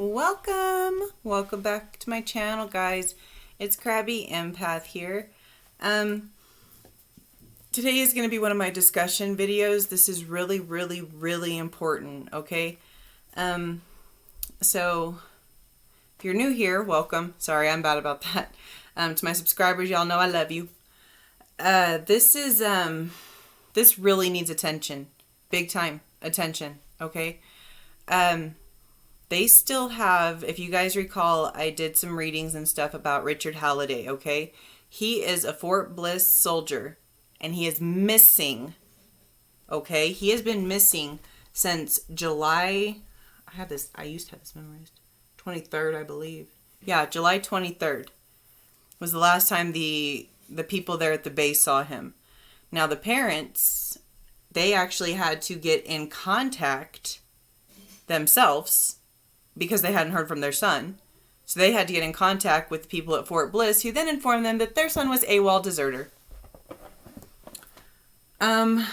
Welcome back to my channel, guys. It's Krabby Empath here. Today is going to be one of my discussion videos. This is really important, okay? So if you're new here, welcome. Sorry, I'm bad about that. To my subscribers, y'all know I love you. This really needs attention. Big time attention, okay? They still have, if you guys recall, I did some readings and stuff about Richard Halliday, okay? He is a Fort Bliss soldier, and he is missing, okay? He has been missing since July, I used to have this memorized, 23rd, I believe. Yeah, July 23rd was the last time the people there at the base saw him. Now, the parents, they actually had to get in contact themselves because they hadn't heard from their son. So they had to get in contact with people at Fort Bliss, who then informed them that their son was AWOL deserter. I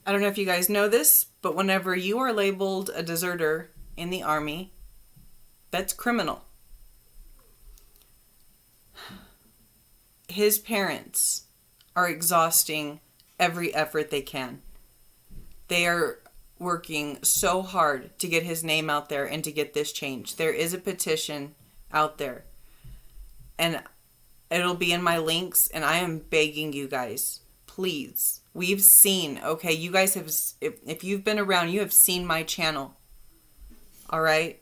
don't know if you guys know this, but whenever you are labeled a deserter in the Army, that's criminal. His parents are exhausting every effort they can. They are working so hard to get his name out there and to get this changed. There is a petition out there, and it'll be in my links, and I am begging you guys, please. We've seen, okay, you guys have, if you've been around, you have seen my channel, all right?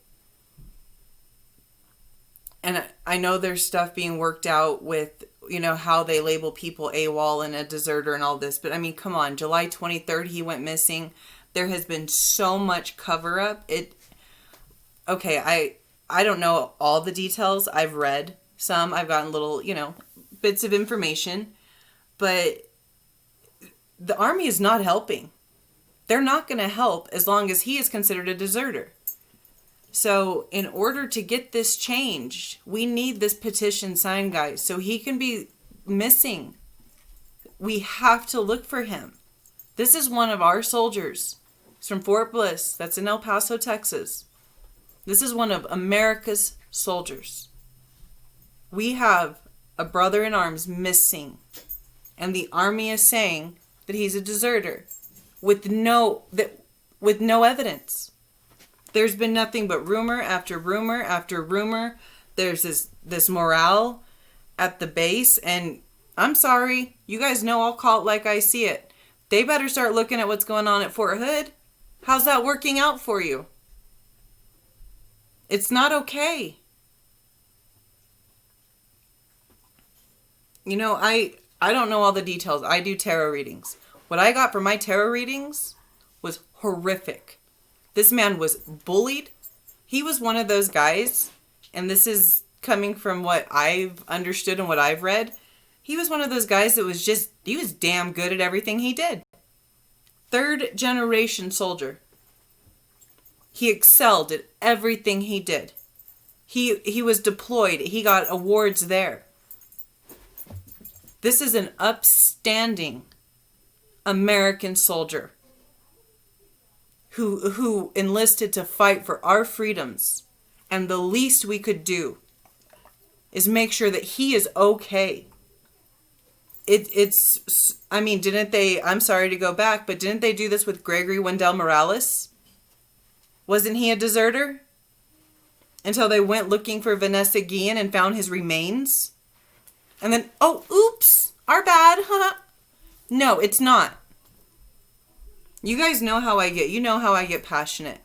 And I know there's stuff being worked out with, you know, how they label people AWOL and a deserter and all this, but I mean, come on, July 23rd, he went missing. There has been so much cover-up. Okay, I don't know all the details. I've read some. I've gotten little, bits of information. But the Army is not helping. They're not going to help as long as he is considered a deserter. So in order to get this changed, we need this petition signed, guys, so he can be missing. We have to look for him. This is one of our soldiers. He's from Fort Bliss. That's in El Paso, Texas. This is one of America's soldiers. We have a brother in arms missing. And the Army is saying that he's a deserter with no evidence. There's been nothing but rumor after rumor after rumor. There's this morale at the base. And I'm sorry, you guys know I'll call it like I see it. They better start looking at what's going on at Fort Hood. How's that working out for you? It's not okay. I don't know all the details. I do tarot readings. What I got from my tarot readings was horrific. This man was bullied. He was one of those guys, and this is coming from what I've understood and what I've read. He was one of those guys that he was damn good at everything he did. Third generation soldier. He excelled at everything he did. He was deployed. He got awards there. This is an upstanding American soldier who enlisted to fight for our freedoms. And the least we could do is make sure that he is okay. I'm sorry to go back, but didn't they do this with Gregory Wendell Morales? Wasn't he a deserter? Until they went looking for Vanessa Guillen and found his remains? And then, oh, oops, our bad, huh? No, it's not. You guys know how I get. You know how I get passionate.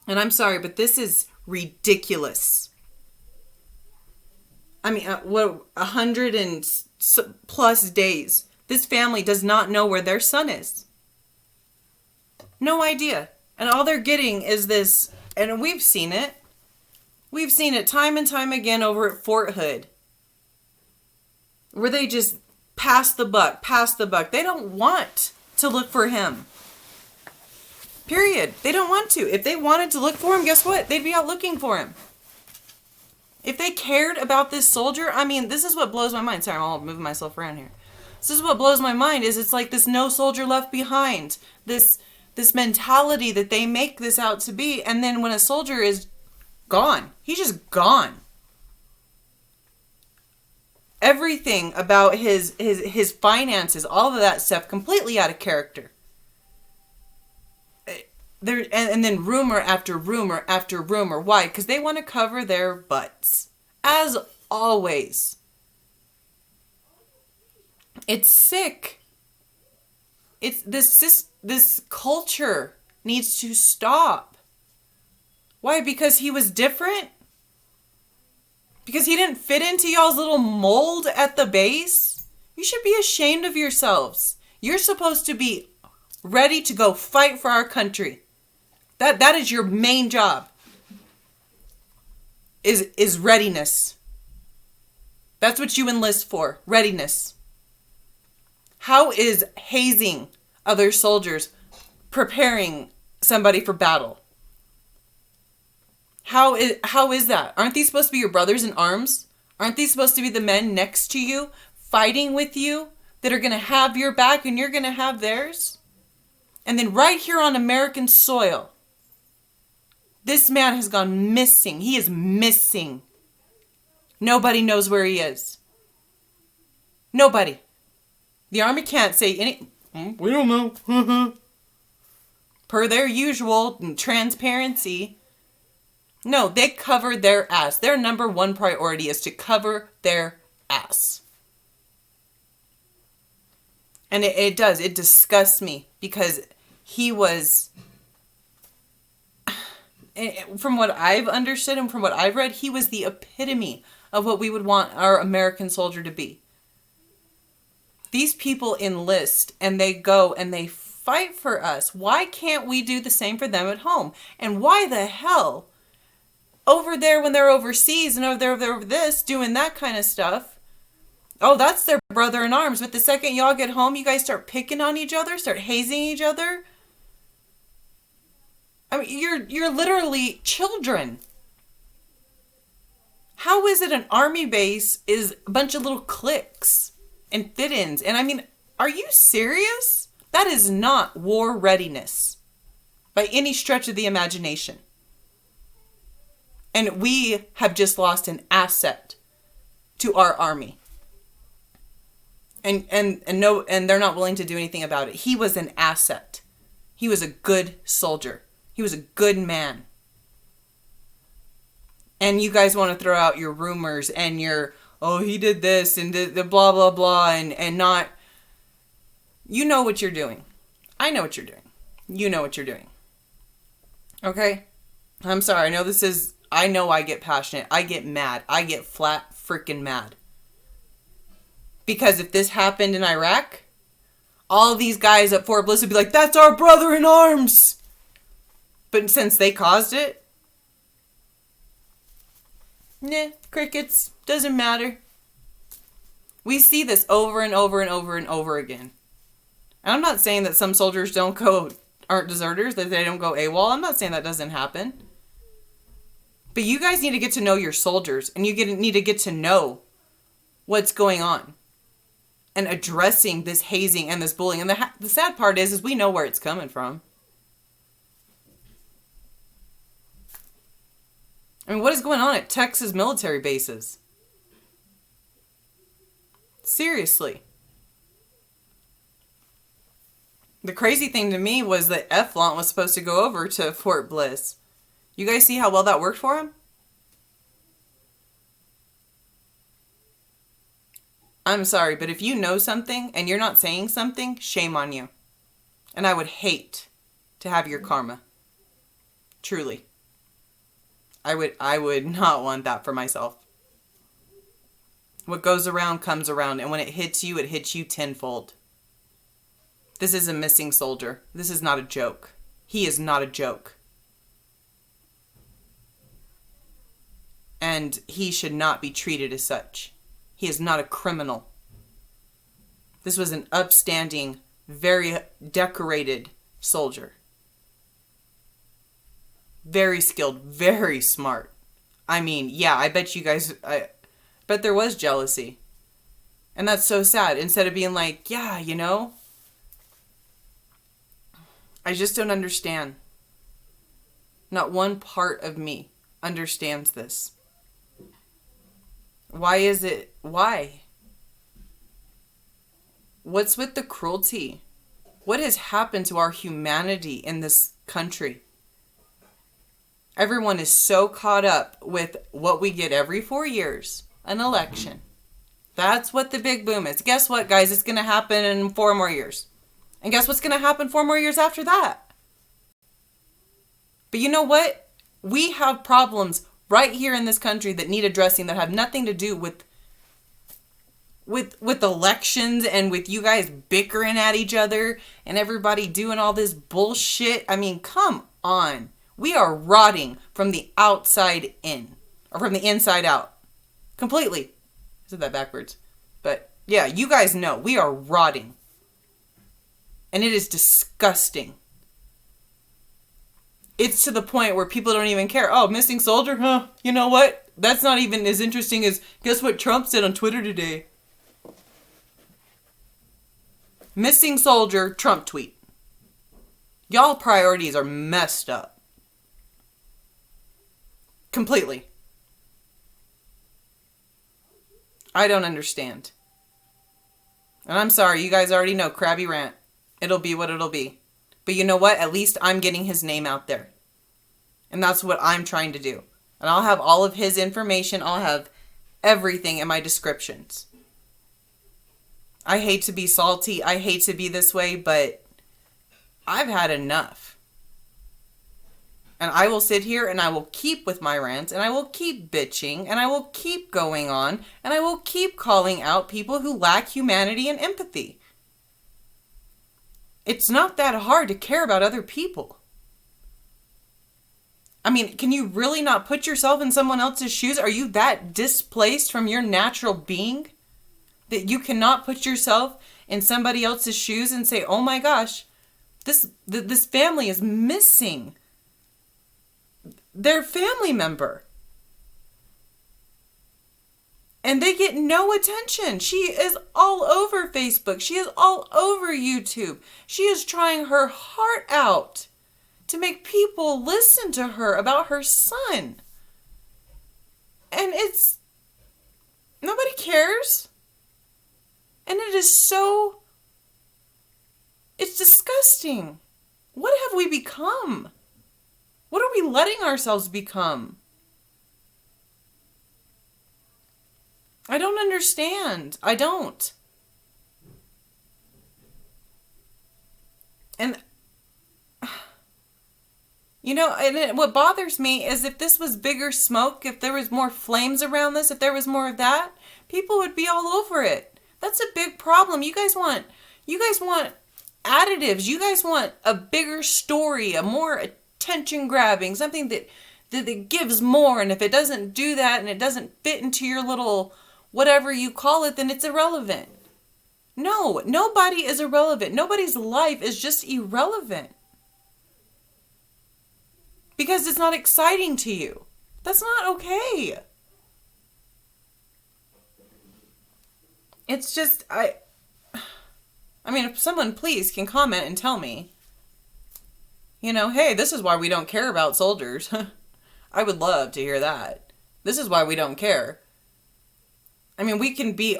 And I'm sorry, but this is ridiculous. I mean, 100 and plus days. This family does not know where their son is. No idea. And all they're getting is this, and we've seen it. We've seen it time and time again over at Fort Hood, where they just pass the buck. They don't want to look for him. Period. They don't want to. If they wanted to look for him, guess what? They'd be out looking for him. If they cared about this soldier, I mean, this is what blows my mind. Sorry, I'm all moving myself around here. This is what blows my mind, is it's like this no soldier left behind. This this mentality that they make this out to be. And then when a soldier is gone, he's just gone. Everything about his finances, all of that stuff, completely out of character. And then rumor after rumor after rumor. Why? Because they want to cover their butts. As always. It's sick. It's this culture needs to stop. Why? Because he was different? Because he didn't fit into y'all's little mold at the base? You should be ashamed of yourselves. You're supposed to be ready to go fight for our country. That is your main job. Is readiness. That's what you enlist for. Readiness. How is hazing other soldiers preparing somebody for battle? How is that? Aren't these supposed to be your brothers in arms? Aren't these supposed to be the men next to you, fighting with you, that are going to have your back and you're going to have theirs? And then right here on American soil, this man has gone missing. He is missing. Nobody knows where he is. Nobody. The Army can't say any... We don't know. Per their usual transparency. No, they covered their ass. Their number one priority is to cover their ass. And it does. It disgusts me because he was... From what I've understood and from what I've read, he was the epitome of what we would want our American soldier to be. These people enlist and they go and they fight for us. Why can't we do the same for them at home? And why the hell over there when they're overseas and over there over this doing that kind of stuff? Oh, that's their brother in arms. But the second y'all get home, you guys start picking on each other, start hazing each other. I mean, you're literally children. How is it an army base is a bunch of little cliques and fit-ins? And I mean, are you serious? That is not war readiness by any stretch of the imagination. And we have just lost an asset to our army. And they're not willing to do anything about it. He was an asset. He was a good soldier. He was a good man. And you guys want to throw out your rumors and your, oh, he did this and the blah, blah, blah, and not... You know what you're doing. I know what you're doing. You know what you're doing. Okay? I'm sorry. I know I get passionate. I get mad. I get flat freaking mad. Because if this happened in Iraq, all these guys at Fort Bliss would be like, that's our brother in arms. But since they caused it, nah, crickets, doesn't matter. We see this over and over and over and over again. And I'm not saying that some soldiers aren't deserters, that they don't go AWOL. I'm not saying that doesn't happen. But you guys need to get to know your soldiers, and you need to get to know what's going on. And addressing this hazing and this bullying. And the sad part is we know where it's coming from. I mean, what is going on at Texas military bases? Seriously. The crazy thing to me was that Eflon was supposed to go over to Fort Bliss. You guys see how well that worked for him? I'm sorry, but if you know something and you're not saying something, shame on you. And I would hate to have your karma. Truly. I would not want that for myself. What goes around comes around, and when it hits you tenfold. This is a missing soldier. This is not a joke. He is not a joke. And he should not be treated as such. He is not a criminal. This was an upstanding, very decorated soldier. Very skilled, very smart. I mean, yeah, I bet there was jealousy. And that's so sad. Instead of being like, yeah, I just don't understand. Not one part of me understands this. Why is it? Why? What's with the cruelty? What has happened to our humanity in this country? Everyone is so caught up with what we get every 4 years, an election. That's what the big boom is. Guess what, guys? It's going to happen in 4 more years. And guess what's going to happen 4 more years after that? But you know what? We have problems right here in this country that need addressing that have nothing to do with elections and with you guys bickering at each other and everybody doing all this bullshit. I mean, come on. We are rotting from the outside in, or from the inside out. Completely. I said that backwards. But yeah, you guys know we are rotting. And it is disgusting. It's to the point where people don't even care. Oh, missing soldier? Huh? You know what? That's not even as interesting as guess what Trump said on Twitter today. Missing soldier, Trump tweet. Y'all priorities are messed up. Completely. I don't understand. And I'm sorry, you guys already know, crabby rant. It'll be what it'll be. But you know what? At least I'm getting his name out there. And that's what I'm trying to do. And I'll have all of his information. I'll have everything in my descriptions. I hate to be salty. I hate to be this way, but I've had enough. And I will sit here and I will keep with my rants and I will keep bitching and I will keep going on and I will keep calling out people who lack humanity and empathy. It's not that hard to care about other people. I mean, can you really not put yourself in someone else's shoes? Are you that displaced from your natural being that you cannot put yourself in somebody else's shoes and say, oh my gosh, this family is missing their family member. And they get no attention. She is all over Facebook. She is all over YouTube. She is trying her heart out to make people listen to her about her son. And nobody cares. And it's disgusting. What have we become? What are we letting ourselves become? I don't understand. I don't. And, what bothers me is if this was bigger smoke, if there was more flames around this, if there was more of that, people would be all over it. That's a big problem. You guys want additives. You guys want a bigger story, a more attention grabbing, something that gives more. And if it doesn't do that and it doesn't fit into your little whatever you call it, then it's irrelevant. No, nobody is irrelevant. Nobody's life is just irrelevant. Because it's not exciting to you. That's not okay. It's just, I mean, if someone please can comment and tell me, hey, this is why we don't care about soldiers. I would love to hear that. This is why we don't care. I mean, we can be,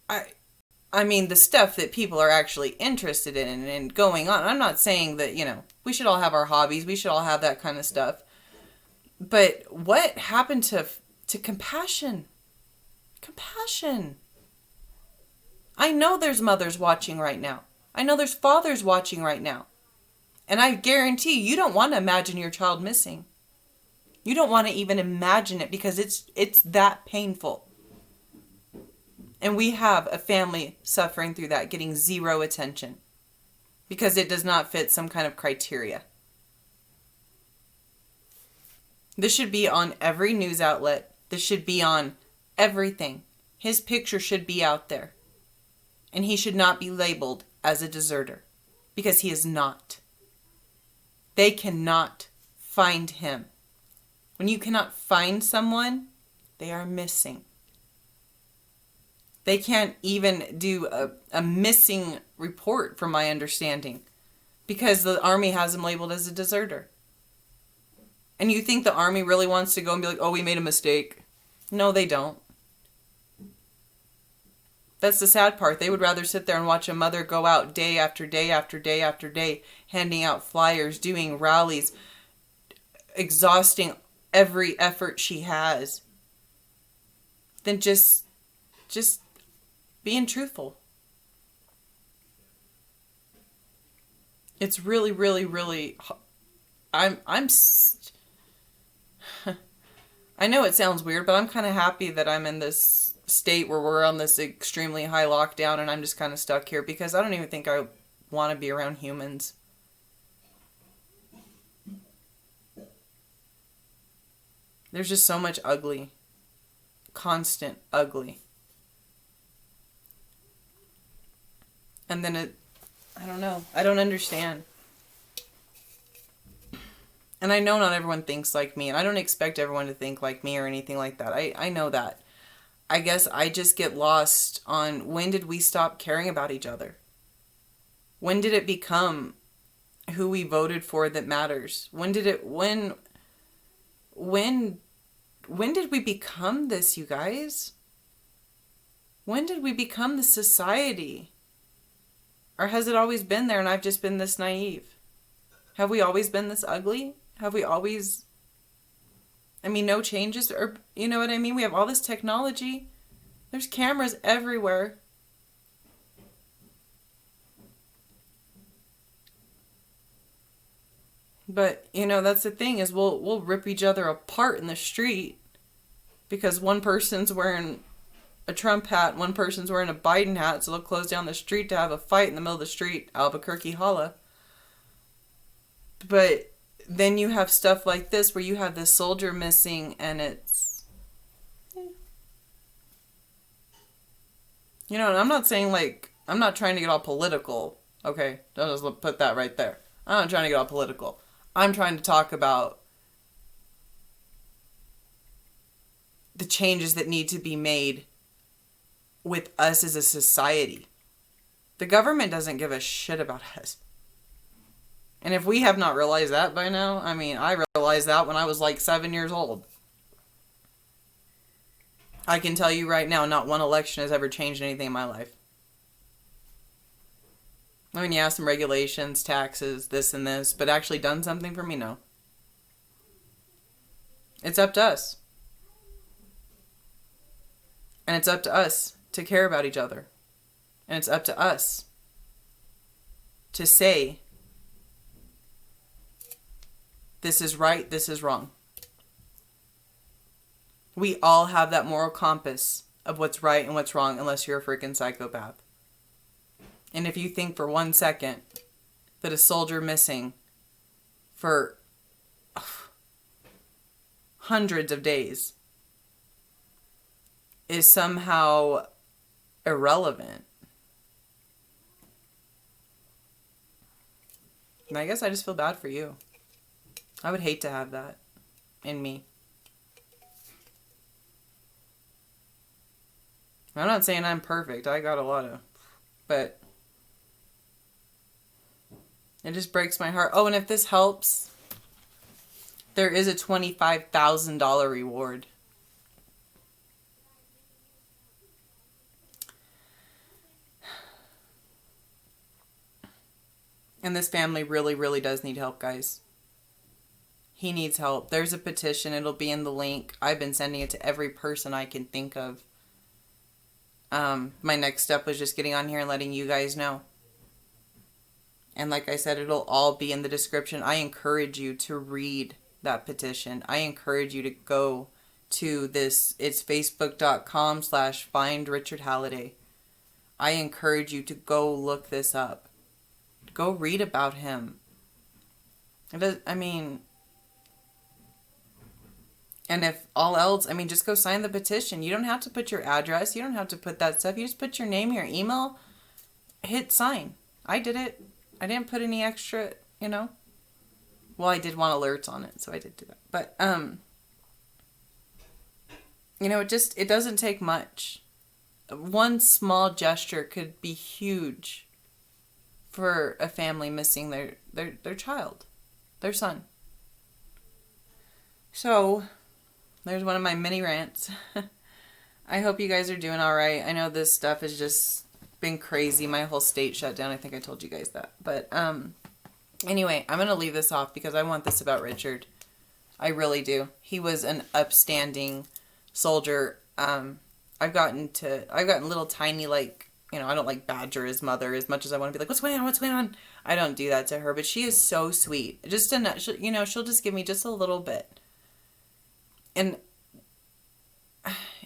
I mean, the stuff that people are actually interested in and going on. I'm not saying that, we should all have our hobbies. We should all have that kind of stuff. But what happened to compassion? Compassion. I know there's mothers watching right now. I know there's fathers watching right now. And I guarantee you don't want to imagine your child missing. You don't want to even imagine it because it's that painful. And we have a family suffering through that, getting zero attention because it does not fit some kind of criteria. This should be on every news outlet. This should be on everything. His picture should be out there. And he should not be labeled as a deserter because he is not. They cannot find him. When you cannot find someone, they are missing. They can't even do a missing report, from my understanding. because the army has him labeled as a deserter. And you think the army really wants to go and be like, oh, we made a mistake? No, they don't. That's the sad part. They would rather sit there and watch a mother go out day after day after day after day, handing out flyers, doing rallies, exhausting every effort she has, than just being truthful. It's really, really, really, I know it sounds weird, but I'm kind of happy that I'm in this state where we're on this extremely high lockdown and I'm just kind of stuck here because I don't even think I want to be around humans. There's just so much ugly. Constant ugly. And then I don't know. I don't understand. And I know not everyone thinks like me, and I don't expect everyone to think like me or anything like that. I know that. I guess I just get lost on when did we stop caring about each other? When did it become who we voted for that matters? When did we become this, you guys? When did we become the society? Or has it always been there and I've just been this naive? Have we always been this ugly? Have we always... no changes, or you know what I mean? We have all this technology. There's cameras everywhere. But, that's the thing is we'll rip each other apart in the street because one person's wearing a Trump hat, one person's wearing a Biden hat, so they'll close down the street to have a fight in the middle of the street, Albuquerque holla. But then you have stuff like this where you have this soldier missing and it's... and I'm not saying I'm not trying to get all political. Okay, don't just put that right there. I'm not trying to get all political. I'm trying to talk about the changes that need to be made with us as a society. The government doesn't give a shit about us. And if we have not realized that by now, I realized that when I was 7 years old. I can tell you right now, not one election has ever changed anything in my life. Yeah, some regulations, taxes, this and this, but actually done something for me? No. It's up to us. And it's up to us to care about each other. And it's up to us to say, this is right, this is wrong. We all have that moral compass of what's right and what's wrong, unless you're a freaking psychopath. And if you think for 1 second that a soldier missing for hundreds of days is somehow irrelevant, and I guess I just feel bad for you. I would hate to have that in me. I'm not saying I'm perfect. I got a lot of... But it just breaks my heart. Oh, and if this helps, there is a $25,000 reward. And this family really, really does need help, guys. He needs help. There's a petition. It'll be in the link. I've been sending it to every person I can think of. My next step was just getting on here and letting you guys know. And like I said, it'll all be in the description. I encourage you to read that petition. I encourage you to go to this. It's facebook.com/find Richard Halliday. I encourage you to go look this up. Go read about him. And if all else, just go sign the petition. You don't have to put your address. You don't have to put that stuff. You just put your name, your email, hit sign. I did it. I didn't put any extra, Well, I did want alerts on it, so I did do that. But, it doesn't take much. One small gesture could be huge for a family missing their child, their son. So, there's one of my mini rants. I hope you guys are doing all right. I know this stuff has just been crazy. My whole state shut down. I think I told you guys that. But anyway, I'm going to leave this off because I want this about Richard. I really do. He was an upstanding soldier. I've gotten little tiny, like, you know, I don't like badger his mother as much as I want to be like, what's going on? What's going on? I don't do that to her, but she is so sweet. Just enough, you know, she'll just give me just a little bit. And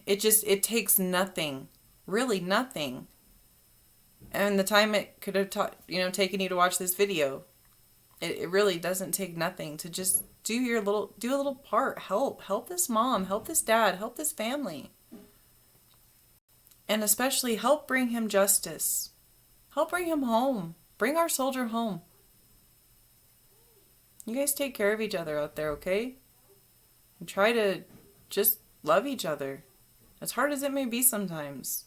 it takes nothing, really nothing. And the time it could have taken you to watch this video, it really doesn't take nothing to just do a little part. Help this mom, help this dad, help this family. And especially help bring him justice. Help bring him home. Bring our soldier home. You guys take care of each other out there, okay? And try to just love each other. As hard as it may be sometimes.